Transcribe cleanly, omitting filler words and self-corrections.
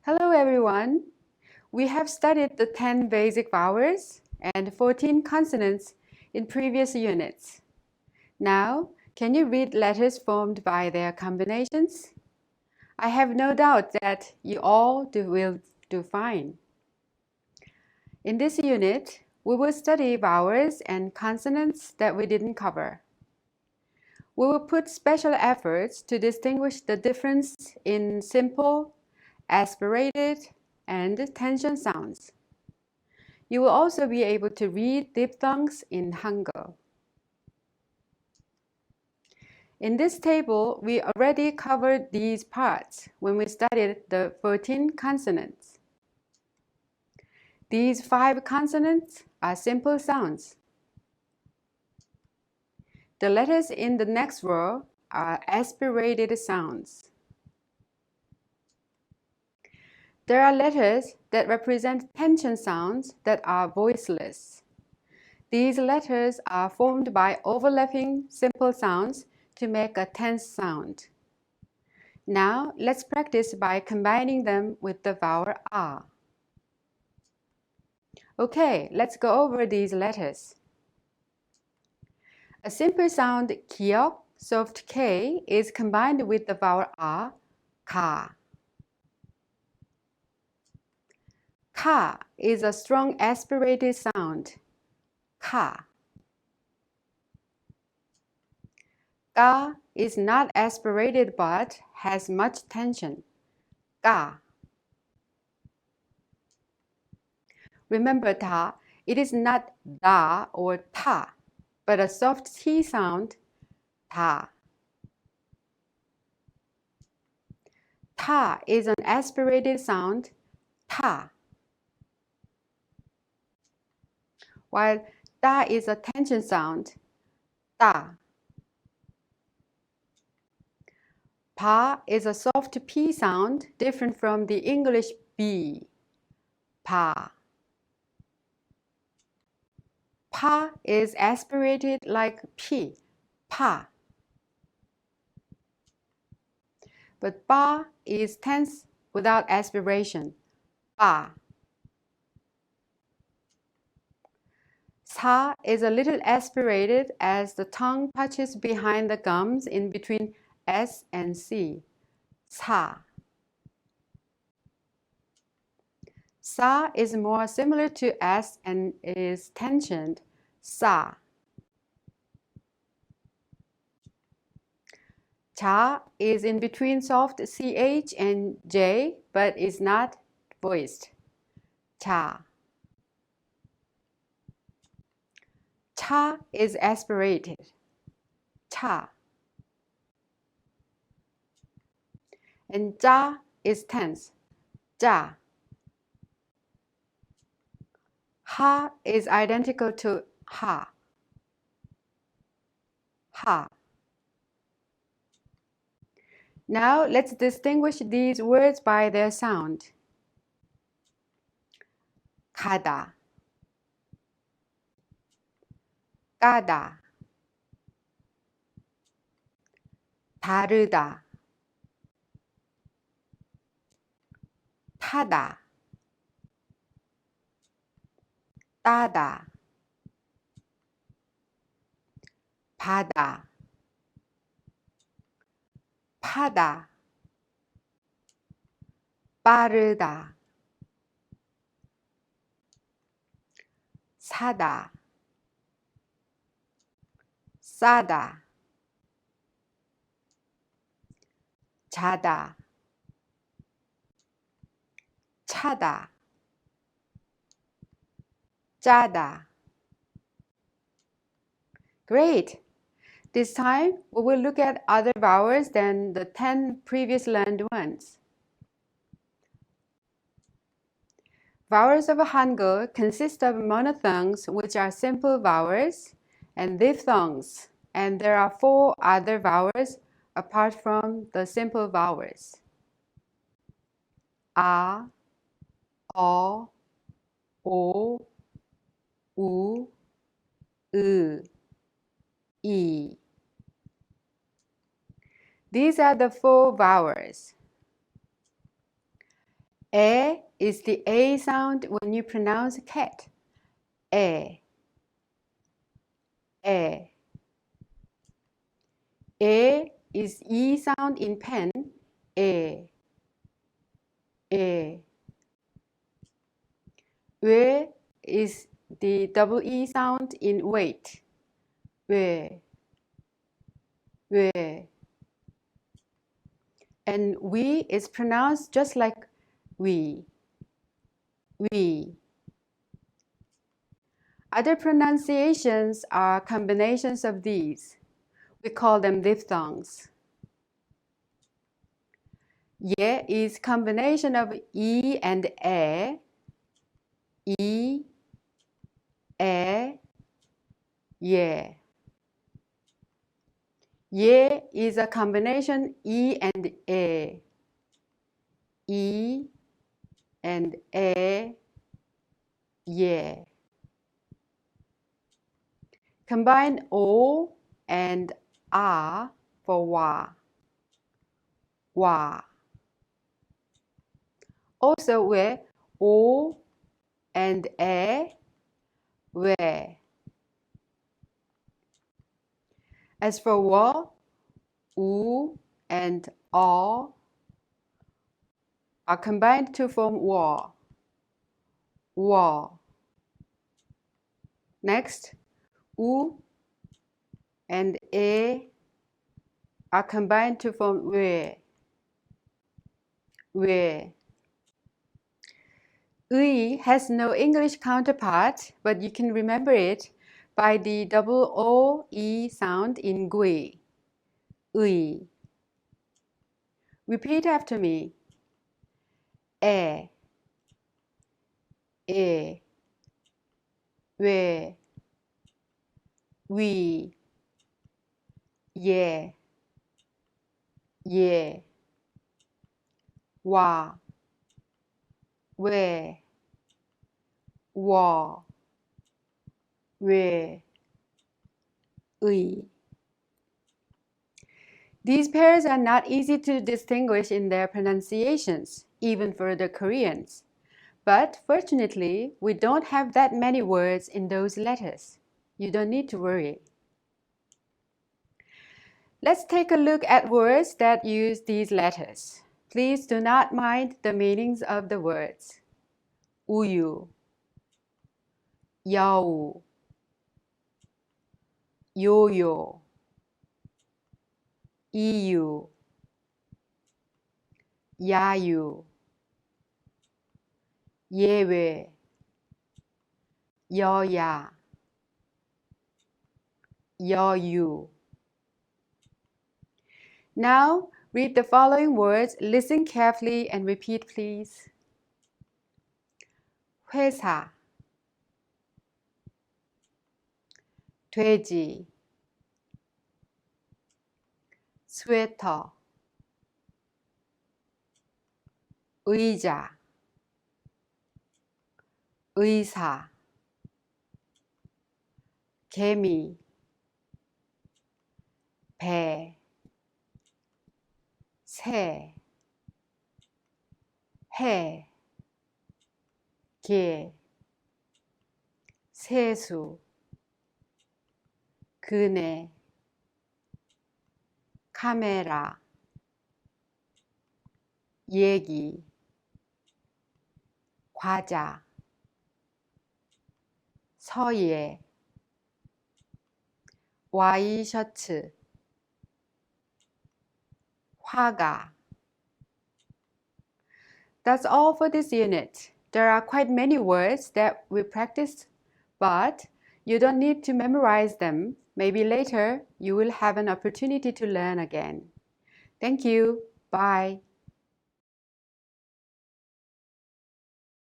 Hello everyone! We have studied the 10 basic vowels and 14 consonants in previous units. Now, can you read letters formed by their combinations? I have no doubt that you all will do fine. In this unit, we will study vowels and consonants that we didn't cover. We will put special efforts to distinguish the difference in simple, aspirated, and tension sounds. You will also be able to read diphthongs in Hangul. In this table, we already covered these parts when we studied the 14 consonants. These 5 consonants are simple sounds. The letters in the next row are aspirated sounds. There are letters that represent tension sounds that are voiceless. These letters are formed by overlapping simple sounds to make a tense sound. Now, let's practice by combining them with the vowel R. Okay, let's go over these letters. A simple sound 기역, soft K, is combined with the vowel R, 가. 가 is a strong aspirated sound, 가. 가 is not aspirated but has much tension, 가. Remember 다, it is not da or ta, but a soft T sound, 다. Ta is an aspirated sound, ta. While da is a tension sound, da. Pa is a soft P sound different from the English B, pa. Pa is aspirated like P, pa. But ba is tense without aspiration, ba. Sa is a little aspirated as the tongue touches behind the gums in between S and C, sa. Sa is more similar to S and is tensioned, sa. Cha is in between soft CH and J, but is not voiced, cha. Cha is aspirated, cha. And ja is tense, ja. Ha is identical to ha, ha. Now let's distinguish these words by their sound. 가다, 까다, 다르다, 타다, 따다, 바다, 파다, 빠르다, 사다, 싸다, 자다, 차다, 짜다. Great! This time, we will look at other vowels than the 10 previous learned ones. Vowels of Hangul consist of monophthongs, which are simple vowels, and diphthongs, and there are 4 other vowels apart from the simple vowels. A, O, O, U, 으, 이. These are the 4 vowels. is the A sound when you pronounce cat. A. A. A is E sound in pen. A. A. We is the double E sound in wait. We. We. And we is pronounced just like we. We. Other pronunciations are combinations of these. We call them diphthongs. Ye is combination of E and E. E, E, ye. Ye is a combination E and E. E and E, ye. Combine O and A for wa. Wa. Also with O and E, we. As for wa, U and A are combined to form wa. Wa. Next, U and E are combined to form we. We. Ui has no English counterpart, but you can remember it by the double O-E sound in gui. Ui. Repeat after me. E. E. We. We. Ye. Ye. Wa. We. Wa. We. Ui. These pairs are not easy to distinguish in their pronunciations, even for the Koreans. But fortunately, we don't have that many words in those letters. You don't need to worry. Let's take a look at words that use these letters. Please do not mind the meanings of the words. 우유, 여우, 요요, 이유, 야유, 예외, 여야, 여유. Now, read the following words. Listen carefully and repeat, please. 회사, 돼지, 스웨터, 의자, 의사, 개미, 배, 새, 해, 개, 세수, 그네, 카메라, 얘기, 과자, 서예, 와이셔츠, 화가. That's all for this unit. There are quite many words that we practiced, but you don't need to memorize them. Maybe later you will have an opportunity to learn again. Thank you. Bye.